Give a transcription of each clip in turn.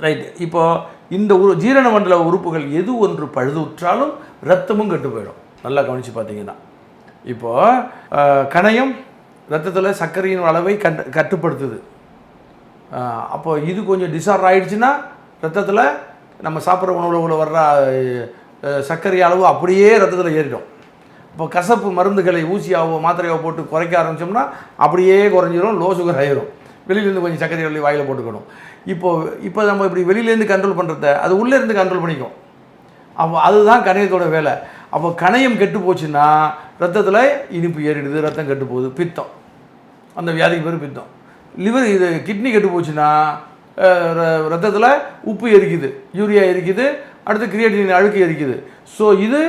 Right. இப்போது இந்த ஜீரண மண்டல உறுப்புகள் எது ஒன்று பழுதுற்றாலும் ரத்தமும் கெட்டு போயிடும். நல்லா கவனித்து பார்த்தீங்கன்னா, இப்போது கணையம் ரத்தத்தில் சர்க்கரையின் அளவை கட்டுப்படுத்துது. அப்போது இது கொஞ்சம் டிசார்டர் ஆகிடுச்சுன்னா ரத்தத்தில் நம்ம சாப்பிட்ற உணவுல வர்ற சர்க்கரை அளவு அப்படியே ரத்தத்தில் ஏறிடும். இப்போ கசப்பு மருந்துகளை ஊசியாவோ மாத்திரையாவோ போட்டு குறைக்க ஆரம்பித்தோம்னா அப்படியே குறைஞ்சிரும், லோ சுகர் ஆகிரும். வெளியிலேருந்து கொஞ்சம் சர்க்கரை அள்ளி வாயில் போட்டுக்கணும். இப்போ நம்ம இப்படி வெளியிலேருந்து கண்ட்ரோல் பண்ணுறத அது உள்ளேருந்து கண்ட்ரோல் பண்ணிக்கும். அப்போ அதுதான் கணையத்தோட வேலை. அப்போ கணையம் கெட்டு போச்சுன்னா ரத்தத்தில் இனிப்பு ஏறிடுது, ரத்தம் கெட்டு போகுது, பித்தம். அந்த வியாதிக்கு பேர் பித்தம். லிவர் இது கிட்னி கெட்டு போச்சுன்னா ரத்தத்தில் உப்பு எரிக்குது, யூரியா எரிக்குது, அடுத்து கிரியேட்டின் அழுக்கு எரிக்குது. ஸோ இது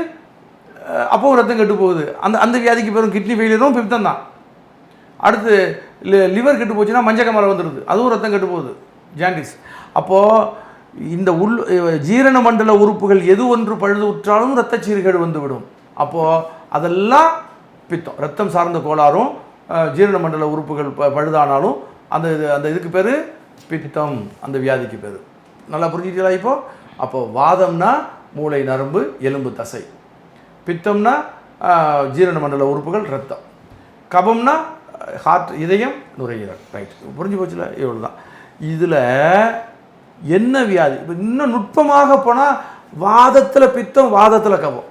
அப்போவும் ரத்தம் கெட்டு போகுது. அந்த வியாதிக்கு பேரும் கிட்னி ஃபெயிலியரும் பித்தம் தான். அடுத்து லிவர் கெட்டு போச்சுன்னா மஞ்சக்கமலை வந்துடுது, அதுவும் ரத்தம் கெட்டு போகுது, ஜாண்டிஸ். அப்போது இந்த ஜீரண மண்டல உறுப்புகள் எது ஒன்று பழுதுற்றாலும் இரத்த சீர்கேடு வந்துவிடும். அப்போது அதெல்லாம் பித்தம், ரத்தம் சார்ந்த கோளாறும் ஜீரண மண்டல உறுப்புகள் பழுதானாலும் அந்த இதுக்கு பேர் பித்தம், அந்த வியாதிக்கு பேர். நல்லா புரிஞ்சுக்கிட்டீங்களா? அப்போது வாதம்னா மூளை, நரம்பு, எலும்பு, தசை. பித்தம்னா ஜீரண மண்டல உறுப்புகள், ரத்தம். கபம்னா ஹார்ட், இதயம், நுரையீரல். ரைட், புரிஞ்சு போச்சுல? இவ்வளோ தான். இதில் என்ன வியாதி? இப்போ இன்னும் நுட்பமாக போனால் வாதத்தில் பித்தம், வாதத்தில் கபம்.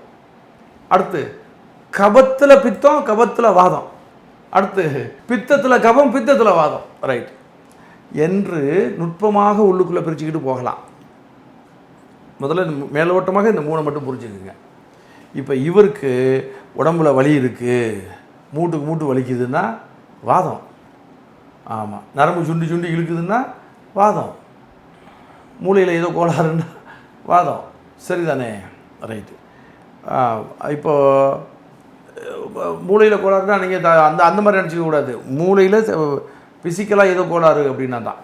அடுத்து கபத்தில் பித்தம், கபத்தில் வாதம். அடுத்து பித்தத்தில் கபம், பித்தத்தில் வாதம். ரைட் என்று நுட்பமாக உள்ளுக்குள்ளே பிரிச்சுக்கிட்டு போகலாம். முதல்ல மேலோட்டமாக இந்த 3 மட்டும் புரிஞ்சுக்குங்க. இப்போ இவருக்கு உடம்புல வலி இருக்குது, மூட்டுக்கு மூட்டு வலிக்குதுன்னா வாதம். ஆமாம். நரம்பு சுண்டி சுண்டி இழுக்குதுன்னா வாதம். மூளையில் ஏதோ கோளாறுன்னா வாதம். சரிதானே? ரைட்டு. இப்போது மூளையில் கோளாறுனா நீங்கள் அந்த மாதிரி நினச்சிக்க கூடாது. மூளையில் ஃபிசிக்கலாக ஏதோ கோளாறு அப்படின்னா தான்.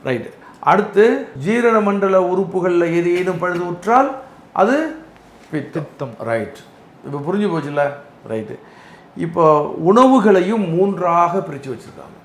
ரைட்டு. அடுத்து ஜீரண மண்டல உறுப்புகளில் ஏதேனும் பழுது உற்றால் அது பித்தம். ரைட். இப்போ புரிஞ்சு போச்சுல்ல? ரைட்டு. இப்போ உணவுகளையும் 3ஆக பிரித்து வச்சுருக்காங்க.